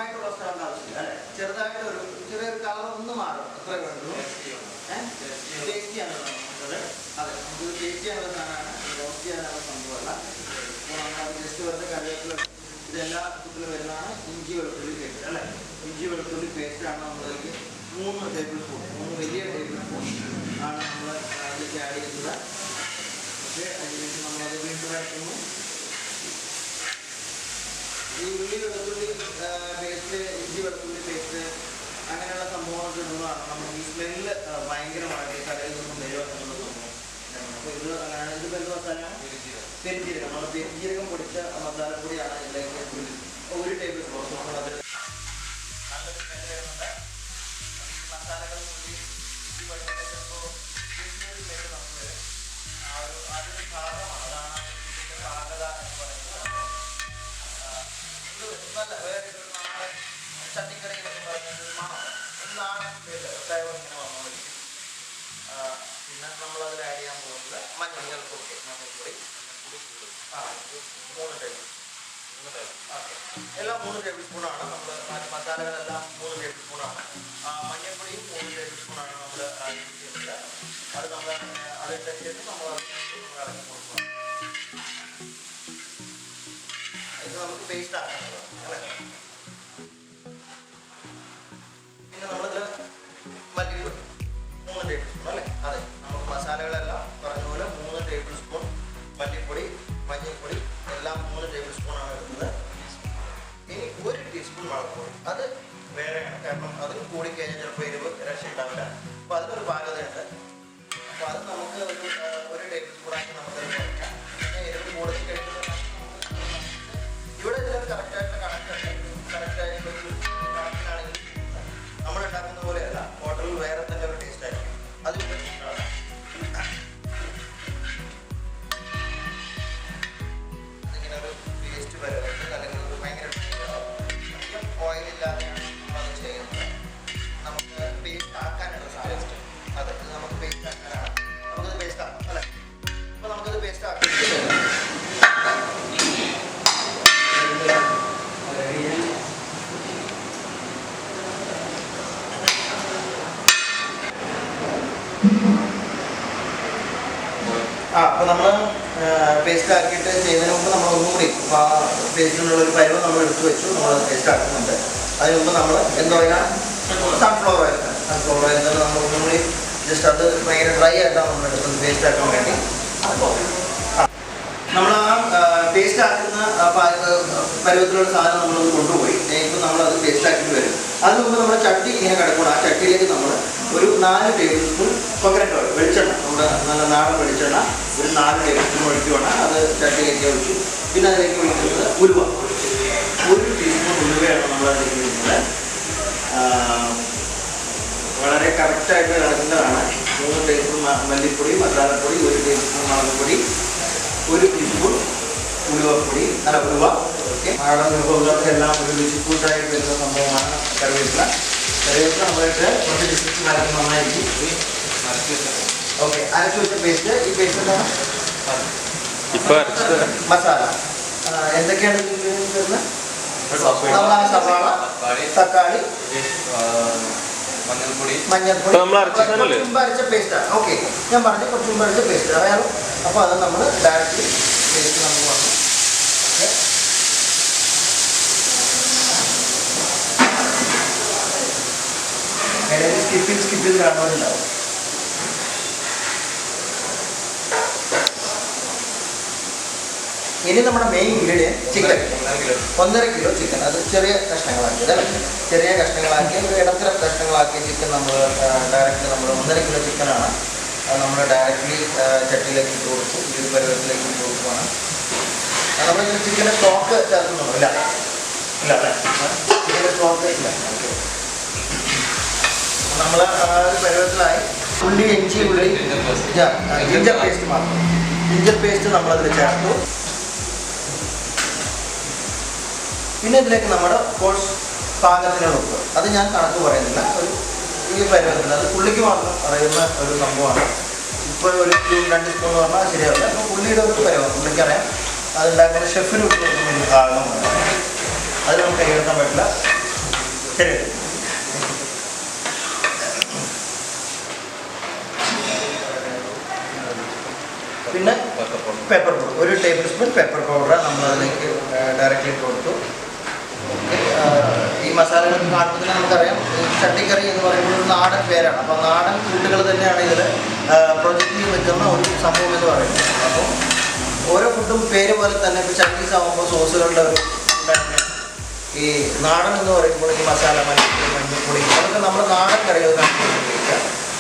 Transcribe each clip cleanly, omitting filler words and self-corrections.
കാര്യമായിട്ടുള്ള സ്ഥലം ആവശ്യമില്ല അല്ലേ? ചെറുതായിട്ട് ചെറിയൊരു കളർ ഒന്ന് മാറും. അത്ര വേണ്ടു. ടേസ്റ്റ് ചെയ്യാനുള്ള അതെ നമുക്ക് ടേസ്റ്റ് ചെയ്യാനുള്ള സാധനമാണ്, റോസ്റ്റ് ചെയ്യാനുള്ള സംഭവമല്ല. അപ്പോൾ നമ്മൾ ജസ്റ്റ് വെറുതെ കറിവേപ്പില ഇതെല്ലാ കുട്ടിലും വരുന്നതാണ്. ഇഞ്ചി വെളുത്തുള്ളി പേസ്റ്റ് അല്ലേ? ഇഞ്ചി വെളുത്തുള്ളി പേസ്റ്റാണ് നമ്മളിലേക്ക് 3 ടേബിൾ സ്പൂൺ, 3 വലിയ ടേബിൾ സ്പൂൺ ആണ് നമ്മൾ അതിലേക്ക് ആഡ് ചെയ്യുന്നത്. ഓക്കെ, അതിലേക്ക് നമ്മളത് വീണ്ടും വയ്ക്കുന്നു. ഈ ഉള്ളി വെളുത്തുള്ളി പേസ്റ്റ്, ഇഞ്ചി വെളുത്തുള്ളി പേസ്റ്റ് അങ്ങനെയുള്ള സംഭവങ്ങളൊക്കെ ഇടുന്നതാണ് നമ്മൾ ഈ സ്മെല്ല് ഭയങ്കരമായിട്ട് ഈ കടയിൽ നിന്നും വരുക എന്നുള്ള സംഭവം. അപ്പോൾ ഇത് ഇതിപ്പോൾ എന്ത് മസാലയാണ്? പെരിഞ്ജീരകം. നമ്മൾ പെരിഞ്ജീരകം പൊടിച്ച മസാലപ്പൊടിയാണ് ഇതിലേക്ക് 1 ടേബിൾ സ്പൂൺ. നമ്മളതിൽ നല്ലൊരു സ്മെല്ല് വരുന്നുണ്ട്. ഈ മസാലകൾ ഉള്ളി ഇഞ്ചി വെളുത്തുള്ളി ചിലപ്പോൾ വലിയൊരു സ്മെല്ല് നമുക്ക് വരും. അതൊരു ഭാഗമാണ്, അതാണ് ഇതിൻ്റെ പാകത എന്ന് പറയുന്നത്. നല്ല വേറെ നമ്മുടെ ചട്ടിക്കറിയിലൊക്കെ പറഞ്ഞൊരു മണം നാടൻ സ്മെല്ല് ഇങ്ങനെ വന്നുകൊണ്ടിരിക്കും. പിന്നെ നമ്മളതിൽ ആഡ് ചെയ്യാൻ പോകുന്നത് മഞ്ഞൾപ്പൊടി. 3 ടേബിൾ ഓക്കെ, എല്ലാം 3 ടേബിൾ സ്പൂണാണ്. നമ്മൾ മസാലകളെല്ലാം 3 ടേബിൾ സ്പൂണാണ്. മഞ്ഞൾപ്പൊടിയും 3 ടേബിൾ സ്പൂണാണ് നമ്മൾ യൂസ് ചെയ്യുന്നത്. അത് നമ്മൾ അതനുസരിച്ച് നമ്മൾ ഇളക്കി കൊടുക്കുക. ഇത് നമുക്ക് പേസ്റ്റ് ആക്കുന്നത് അല്ലേ? പിന്നെ നമ്മളിത് മല്ലിപ്പൊടി 3 ടേബിൾ സ്പൂൺ അല്ലേ? അതെ, നമുക്ക് മസാലകളെല്ലാം പറഞ്ഞതുപോലെ 3 ടേബിൾ സ്പൂൺ മല്ലിപ്പൊടി, മഞ്ഞൾപ്പൊടി എല്ലാം 3 ടേബിൾ സ്പൂണാണ് എടുക്കുന്നത്. ഇനി 1 ടീസ്പൂൺ മുളകുപൊടി, അത് വേറെയാണ്. കാരണം അത് കൂടിക്കഴിഞ്ഞാൽ ചിലപ്പോൾ എരിവ് രക്ഷയുണ്ടാവില്ല. അപ്പോൾ അതിനൊരു പാകതയുണ്ട്. അപ്പോൾ അത് നമുക്ക് ഒരു ടേബിൾ സ്പൂണാക്കി നമുക്കത് കുറയ്ക്കാം. പിന്നെ എരിവ് കൂടുതൽ കഴിക്കുന്നത് ഇവിടെ ഇതിലൊരു കറക്റ്റായിട്ടുള്ള കണക്കുണ്ട്. കറക്റ്റായിട്ടുള്ള കണക്കിനാണെങ്കിൽ നമ്മൾ ഉണ്ടാക്കുന്ന പോലെയല്ല, ഹോട്ടലിൽ വേറെ തന്നെ ഒരു ടേസ്റ്റ് ആയിരിക്കും. അത് ഇവിടെ ഇഷ്ടമാണ്. അതിങ്ങനെ ഒരു പേസ്റ്റ് വരവേണ്ടത് അല്ലെങ്കിൽ ഒരു ഭയങ്കര അധികം ഓയിലില്ലാതെയാണ് നമ്മളത് ചെയ്യുന്നത്. നമുക്ക് പേസ്റ്റ് ആക്കാനുള്ള സാധനം അതെ, ഇത് നമുക്ക് പേസ്റ്റ് ആക്കാനാണ്. നമുക്കത് പേസ്റ്റ് ആക്കാം അല്ലേ? അപ്പോൾ നമുക്കത് പേസ്റ്റ് ആക്കാം. അപ്പോൾ നമ്മൾ പേസ്റ്റ് ആക്കിയിട്ട് ചെയ്യുന്നതിന് മുമ്പ് നമ്മൾ ഒന്നുകൂടി പേസ്റ്റിനുള്ളൊരു പരുവം നമ്മൾ എടുത്തു വെച്ചു. നമ്മൾ പേസ്റ്റ് ആക്കുന്നുണ്ട്. അതിന് മുമ്പ് നമ്മൾ എന്താ പറയുക, സൺഫ്ലവർ ഓയിൽ തന്നെ നമ്മൾ ഒന്നുകൂടി ജസ്റ്റ് അത് ഭയങ്കര ഡ്രൈ ആയിട്ടാണ് നമ്മൾ എടുത്തത് പേസ്റ്റ് ആക്കാൻ വേണ്ടി. നമ്മൾ ആ പേസ്റ്റ് ആക്കുന്ന പരുവത്തിലുള്ള സാധനം നമ്മളത് കൊണ്ടുപോയി. ഇപ്പോൾ നമ്മളത് പേസ്റ്റ് ആക്കിയിട്ട് വരും. അതിന് മുമ്പ് നമ്മുടെ ചട്ടി ഇങ്ങനെ കിടക്കണം. ആ ചട്ടിയിലേക്ക് നമ്മൾ ഒരു 4 ടേബിൾ സ്പൂൺ കോക്കനട്ട് ഓയിൽ, വെളിച്ചെണ്ണ, നമ്മുടെ നല്ല നാടൻ വെളിച്ചെണ്ണ ഒരു 4 ടേബിൾ സ്പൂൺ ഒഴിക്കുകയാണ്. അത് ചട്ടിയിലേക്ക് ഒഴിച്ചു. പിന്നെ അതിലേക്ക് ഒഴിക്കുന്നത് ഉലുവ, 1 ടീസ്പൂൺ ഉലുവയാണ് നമ്മളതിലേക്ക് ഒഴിക്കുന്നത്. വളരെ കറക്റ്റായിട്ട് കിടക്കുന്നതാണ്. 3 ടീസ്പൂൺ മല്ലിപ്പൊടി, മസാലപ്പൊടി, 1 ടീസ്പൂൺ മുളകുപൊടി, 1 ടീസ്പൂൺ ഉലുവപ്പൊടി, ഉലുവ. ഓക്കെ, നാടൻ വിഭവങ്ങൾക്കെല്ലാം ഒരു രുചിക്കൂട്ടായിട്ട് വരുന്ന സംഭവമാണ് കറിവേപ്പില. കറിവേപ്പില നമ്മളിട്ട് കുറച്ച് ഡിസ്ട്രിക്ട് വരയ്ക്ക് നന്നായിരിക്കും. ഓക്കെ, അരച്ചു വെച്ച പേസ്റ്റ്. ഈ പേസ്റ്റ് എന്താണ്? മസാല. എന്തൊക്കെയാണ് ഇതിൽ? നമ്മൾ സവാള, തക്കാളി, മഞ്ഞൾപ്പൊടി, മുമ്പ് അരച്ച പേസ്റ്റാണ്. ഓക്കെ, ഞാൻ പറഞ്ഞു കുറച്ച് മുമ്പ് അരച്ച പേസ്റ്റ് അറിയാലോ. അപ്പോൾ അത് നമ്മൾ ഡയറക്റ്റ് പേസ്റ്റ് നമുക്ക് വന്നു. ഓക്കെ, ഇടയിൽ സ്കിപ്പ് ചെയ്ത് കാണുവാനുണ്ടാവും. ഇനി നമ്മുടെ main ingredient chicken. 1.5 kilo chicken. അത് ചെറിയ കഷ്ണങ്ങളാക്കിയത് അല്ലേ? ചെറിയ കഷ്ണങ്ങളാക്കി ഒരു ഇടത്തരം കഷ്ണങ്ങളാക്കിയ ചിക്കൻ നമ്മൾ ഡയറക്റ്റ്ലി 1.5 കിലോ ചിക്കനാണ്. അത് നമ്മൾ ഡയറക്റ്റ്ലി ചട്ടിയിലേക്ക് ഇട്ട് കൊടുക്കും. ഈ ഒരു പരുവത്തിലേക്ക് ഇട്ട് കൊടുക്കുകയാണ്. നമ്മൾ ചിക്കൻ്റെ സ്റ്റോക്ക് ചേർക്കുന്നുണ്ടോ? ഇല്ല അല്ലേ? ചിക്കൻ്റെ സ്റ്റോക്ക് ഇല്ല. ഓക്കെ, നമ്മൾ ഒരു പരുവത്തിലായി. ഉള്ളി, ഇഞ്ചി, ജിഞ്ചർ പേസ്റ്റ് മാത്രം. ജിഞ്ചർ പേസ്റ്റ് നമ്മളതിൽ ചേർത്തു. പിന്നെ ഇതിലേക്ക് നമ്മുടെ കോഴ്സ് പാകത്തിനുള്ള ഉപ്പ്. അത് ഞാൻ കണക്ക് പറയുന്നില്ല. ഒരു ഈ പരുവത്തിൽ അത് പുള്ളിക്ക് മാത്രം അറിയുന്ന ഒരു സംഭവമാണ്. ഇപ്പോൾ 1 സ്പൂൺ 2 സ്പൂൺ എന്ന് പറഞ്ഞാൽ ശരിയാവില്ല. അപ്പോൾ പുള്ളിയുടെ ഒരു പരുവം പുള്ളിക്കറിയാം. അതുണ്ടാക്കുന്ന ഷെഫിന് ഉപ്പ് കൊടുക്കുന്ന ഒരു ഭാഗമാണ്. അത് നമുക്ക് കൈയെടുക്കാൻ പറ്റില്ല. ശരി. പിന്നെ pepper powder, 1 tablespoon pepper powder നമ്മളതിലേക്ക് ഡയറക്റ്റ്ലി ഇട്ട് കൊടുത്തു. ഈ മസാലകളൊക്കെ കാണുമ്പോൾ തന്നെ നമുക്കറിയാം ചട്ടിക്കറി എന്ന് പറയുമ്പോൾ ഒരു നാടൻ പേരാണ്. അപ്പോൾ നാടൻ ഫുഡുകൾ തന്നെയാണ് ഇതിൽ പ്രൊജക്റ്റിൽ വെക്കുന്ന ഒരു സംഭവം എന്ന് പറയുന്നത്. അപ്പോൾ ഓരോ ഫുഡും പേര് പോലെ തന്നെ ഇപ്പോൾ ചൈനീസ് ആകുമ്പോൾ സോസുകളുടെ ഒരു ഈ നാടൻ എന്ന് പറയുമ്പോൾ ഈ മസാല, മഞ്ഞൾപ്പൊടി, അതൊക്കെ നമ്മുടെ നാടൻ കറികൾ ഉപയോഗിക്കുക.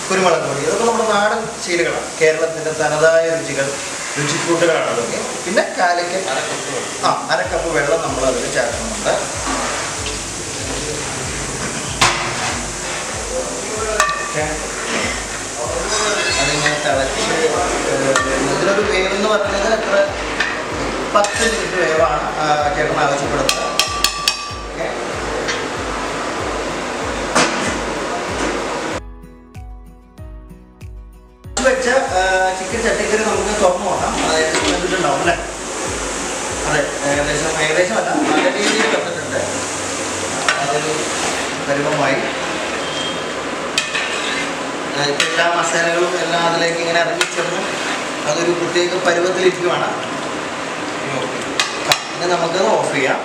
കുരുമുളക് പൊടി, അതൊക്കെ നമ്മുടെ നാടൻ ശീലുകളാണ്. കേരളത്തിൻ്റെ തനതായ രുചിക്കൂട്ടുകളാണ് അതൊക്കെ. പിന്നെ കാലയ്ക്ക് 1/2 കപ്പ് വെള്ളം നമ്മൾ അതിൽ ചേർക്കുന്നുണ്ട്. അതിങ്ങനെ തിളച്ച് ഇതിലൊരു വേവ് എന്ന് പറയുന്നത് എത്ര 10 മിനിറ്റ് വേവാണ് ചേട്ടൻ ആവശ്യപ്പെടുന്നത്. വെച്ച ചിക്കൻ ചട്ടിക്കറി നമുക്ക് തുറന്നു നോക്കാം. അതായത് വെച്ചിട്ടുണ്ടാവും അല്ലേ? അതെ, ഏകദേശമല്ല, നല്ല രീതിയിൽ വെച്ചിട്ടുണ്ട്. അതൊരു പരുവമായി എല്ലാ മസാലകളും എല്ലാം അതിലേക്ക് ഇങ്ങനെ ഇറങ്ങിച്ചേർന്ന് അതൊരു പ്രത്യേക പരുവത്തിലിരിക്കുവാണ്. ഇനി നമുക്കത് ഓഫ് ചെയ്യാം.